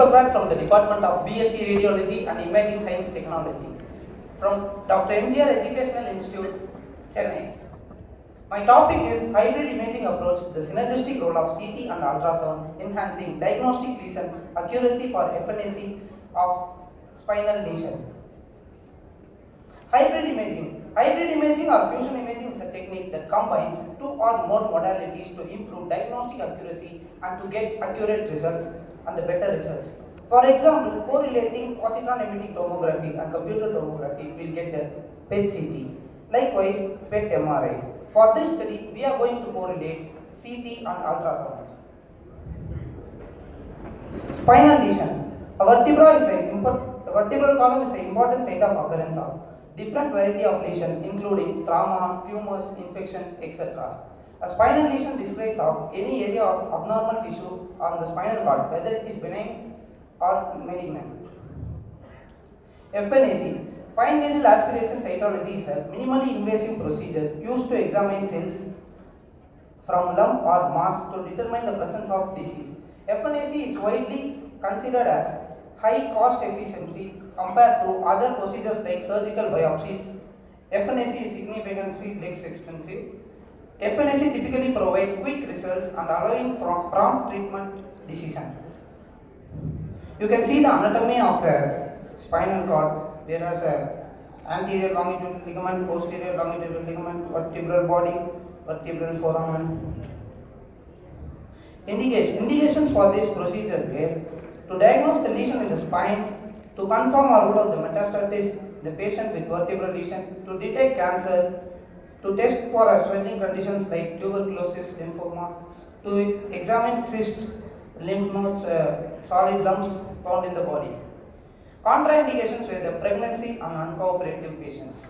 Deepak from the Department of BSc Radiology and Imaging Science Technology from Dr. MGR Educational Institute, Chennai. My topic is hybrid imaging approach, the synergistic role of CT and ultrasound, enhancing diagnostic lesion accuracy for FNAC of spinal lesion. Hybrid imaging or fusion imaging is a technique that combines two or more modalities to improve diagnostic accuracy and to get accurate results and the better results. For example, correlating positron emitting tomography and computer tomography will get the PET CT. Likewise, PET MRI. For this study, we are going to correlate CT and ultrasound. Spinal lesion. A vertebral column is an important site of occurrence of different variety of lesion, including trauma, tumors, infection, etc. A spinal lesion describes of any area of abnormal tissue on the spinal cord, whether it is benign or malignant. FNAC, fine needle aspiration cytology, is a minimally invasive procedure used to examine cells from lump or mass to determine the presence of disease. FNAC is widely considered as high cost efficiency compared to other procedures like surgical biopsies. FNAC is significantly less expensive. FNAC typically provide quick results and allowing prompt treatment decision. You can see the anatomy of the spinal cord. There is a anterior longitudinal ligament, posterior longitudinal ligament, vertebral body, vertebral foramen. Indications for this procedure were to diagnose the lesion in the spine, to confirm or rule out the metastasis in the patient with vertebral lesion, to detect cancer, to test for swelling conditions like tuberculosis, lymphomas, to examine cysts, lymph nodes, solid lumps found in the body. Contraindications were the pregnancy and uncooperative patients.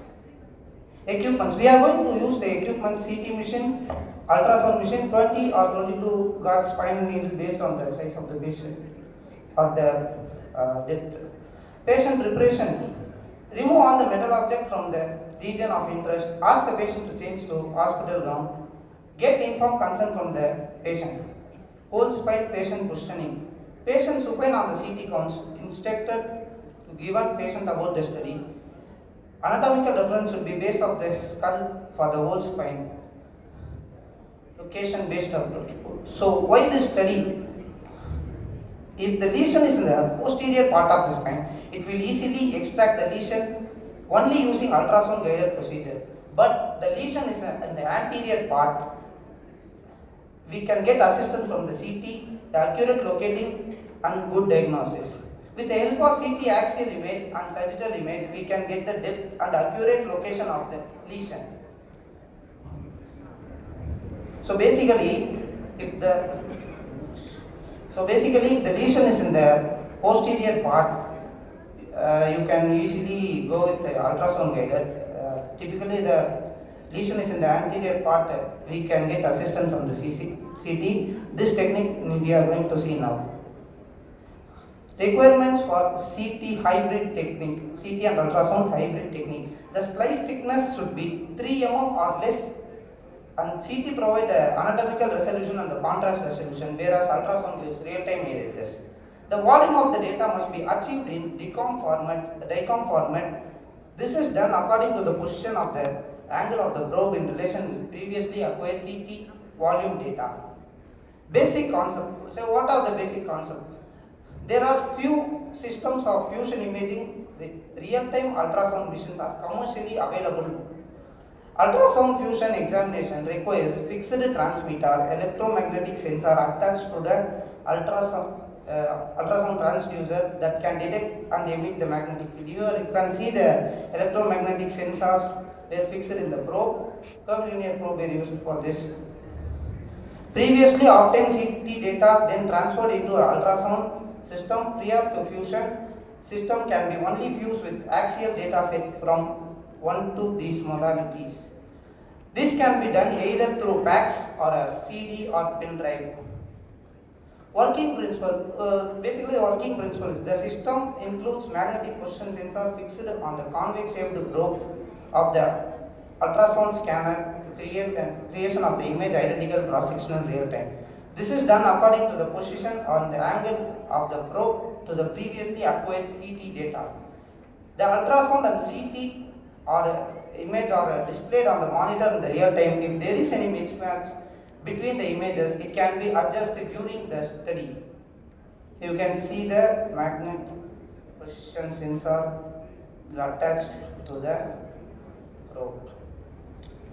Equipments. We are going to use the equipment CT machine, ultrasound machine, 20 or 22 gauge spinal needle based on the size of the patient or the depth. Patient preparation. Remove all the metal object from the region of interest. Ask the patient to change to hospital gown. Get informed consent from the patient. Whole spine patient positioning. Patient supine on the CT counts. Instructed to given patient about the study. Anatomical reference should be base of the skull for the whole spine. Location based approach. So why this study? If the lesion is in the posterior part of the spine, it will easily extract the lesion only using ultrasound guided procedure. But the lesion is in the anterior part, we can get assistance from the CT, the accurate locating and good diagnosis. With the help of CT axial image and sagittal image, we can get the depth and accurate location of the lesion. So basically, if the lesion is in the posterior part, you can easily go with the ultrasound guided. Typically, the lesion is in the anterior part, we can get assistance from the CT. This technique we are going to see now. Requirements for CT hybrid technique, CT and ultrasound hybrid technique. The slice thickness should be 3 mm or less, and CT provide anatomical resolution and the contrast resolution, whereas ultrasound gives real-time images. The volume of the data must be achieved in DICOM format. This is done according to the position of the angle of the probe in relation with previously acquired CT volume data. Basic concept. So what are the basic concepts? There are few systems of fusion imaging with real-time ultrasound machines are commercially available. Ultrasound fusion examination requires fixed transmitter, electromagnetic sensor attached to the ultrasound transducer that can detect and emit the magnetic field. Here you can see the electromagnetic sensors were fixed in the probe. Curvilinear probe were used for this. Previously obtained CT data then transferred into an ultrasound system. Prior to fusion, system can be only fused with axial data set from one to these modalities. This can be done either through PACS or a CD or pen drive. Working principle. Basically, the working principle is the system includes magnetic position sensor fixed on the convex shaped probe of the ultrasound scanner to create creation of the image identical cross sectional real time. This is done according to the position on the angle of the probe to the previously acquired CT data. The ultrasound and CT or image are displayed on the monitor in the real time. If there is any mismatch between the images, it can be adjusted during the study. You can see the magnet position sensor is attached to the probe.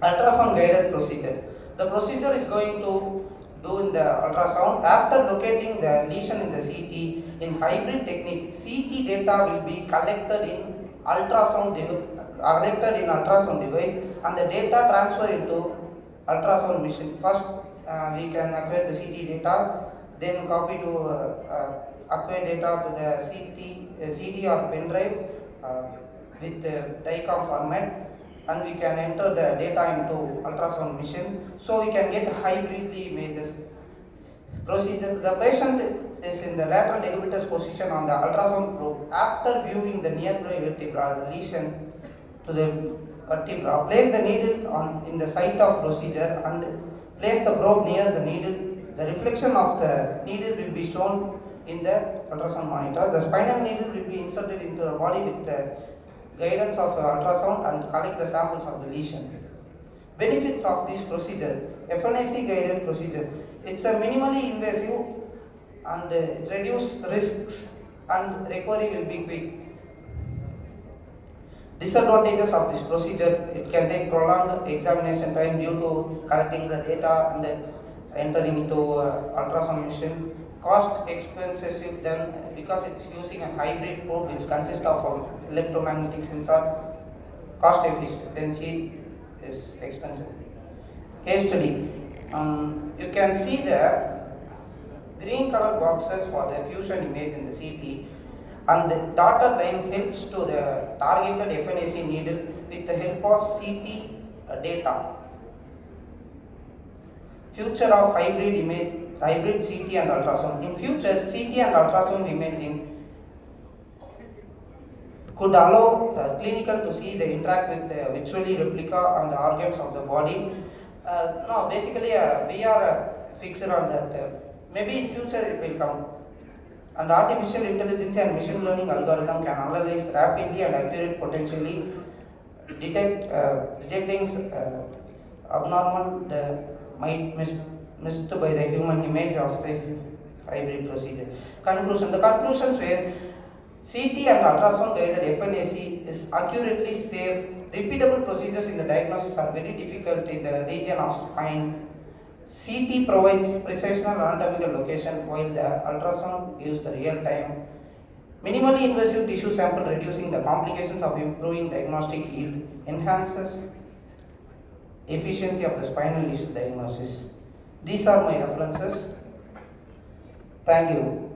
Ultrasound guided procedure. The procedure is going to do in the ultrasound. After locating the lesion in the CT, in hybrid technique, CT data will be collected in ultrasound device and the data transfer into ultrasound machine. First, we can acquire the CT data, then copy to acquire data to the CD or pen drive with the DICOM format, and we can enter the data into ultrasound machine, so we can get hybridly images. Procedure: the patient is in the lateral decubitus position on the ultrasound probe. After viewing the nearby vertebra, the lesion to the vertebra, place the needle in the site of procedure and place the probe near the needle. The reflection of the needle will be shown in the ultrasound monitor. The spinal needle will be inserted into the body with the guidance of ultrasound and collect the samples of the lesion. Benefits of this procedure: FNAC guided procedure. It's a minimally invasive and reduce risks and recovery will be quick. Disadvantages of this procedure: it can take prolonged examination time due to collecting the data and entering into ultrasound machine. Cost expensive then because it's using a hybrid probe which consists of electromagnetic sensor. Cost efficiency is expensive. Case study: you can see the green color boxes for the fusion image in the CT, and the dotted line helps to the targeted FNAC needle with the help of CT data. Future of hybrid CT and ultrasound. In future, CT and ultrasound imaging could allow clinical to see the interact with the virtually replica on the organs of the body. No, basically we are fixed on that. Maybe in future it will come. And artificial intelligence and machine learning algorithm can analyze rapidly and accurate potentially detecting abnormal might missed by the human image of the hybrid procedure. Conclusion: the conclusions were CT and ultrasound guided FNAC is accurately safe. Repeatable procedures in the diagnosis are very difficult in the region of spine. CT provides precision and anatomical location, while the ultrasound gives the real time. Minimally invasive tissue sample reducing the complications of improving diagnostic yield, enhances efficiency of the spinal lesion diagnosis. These are my references. Thank you.